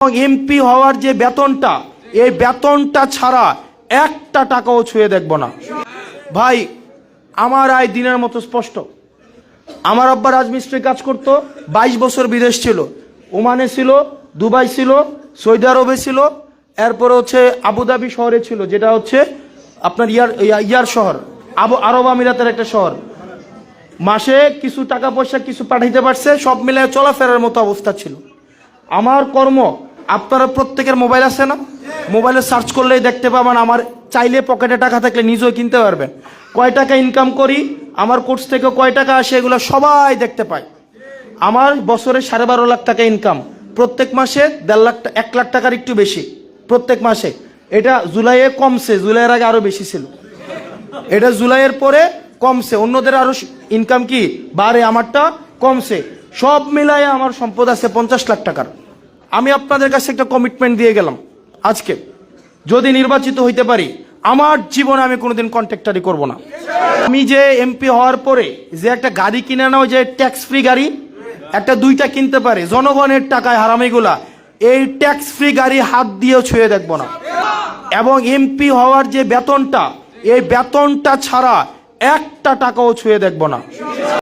MP হওয়ার যে বেতনটা, এই বেতনটা ছাড়া একটা টাকাও ছুঁয়ে দেখব না। ভাই, আমার আয় দিনের মতো স্পষ্ট। আমার আব্বা রাজমিস্ত্রি কাজ করতো, 22 বছর বিদেশ ছিল, ওমানে ছিল, দুবাই ছিল, সৌদি আরবে ছিল, এরপরে হচ্ছে আবুধাবি শহরে ছিল, যেটা হচ্ছে আপনার ইয়ার শহর, আরব আমিরাতের একটা শহর। মাসে কিছু টাকা পয়সা কিছু পাঠাইতে পারছে, সব মিলে চলাফেরার মতো অবস্থা ছিল। আমার কর্ম, আপনারা প্রত্যেকের মোবাইল আছে না? মোবাইলে সার্চ করলেই দেখতে পাবেন। আমার চাইলে পকেটে টাকা থাকলে নিজেও কিনতে পারবেন। কয় টাকা ইনকাম করি, আমার কোর্স থেকে কয় টাকা আসে, এগুলো সবাই দেখতে পায়। আমার বছরে 12.5 লাখ টাকা ইনকাম, প্রত্যেক মাসে 1.5 লাখ, 1 লাখ টাকার একটু বেশি প্রত্যেক মাসে। এটা জুলাইয়ে কমছে, জুলাইয়ের আগে আরো বেশি ছিল, এটা জুলাইয়ের পরে কমছে। অন্যদের আরো ইনকাম কি বাড়ে, আমারটা কমছে। সব মিলায়ে আমার সম্পদ আছে 50 লাখ টাকার। আমি আপনাদের কাছে একটা কমিটমেন্ট দিয়ে গেলাম, আজকে যদি নির্বাচিত হইতে পারি, আমার জীবনে আমি কোনোদিন কন্ট্রাক্টারি করব না। আমি যে এমপি হওয়ার পরে যে একটা গাড়ি কিনে নাও, যে ট্যাক্স ফ্রি গাড়ি, একটা 2টা কিনতে পারে জনগণের টাকায় হারামিগুলা, এই ট্যাক্স ফ্রি গাড়ি হাত দিয়েও ছুঁয়ে দেখব না। এবং এমপি হওয়ার যে বেতনটা, এই বেতনটা ছাড়া একটা টাকাও ছুঁয়ে দেখব না।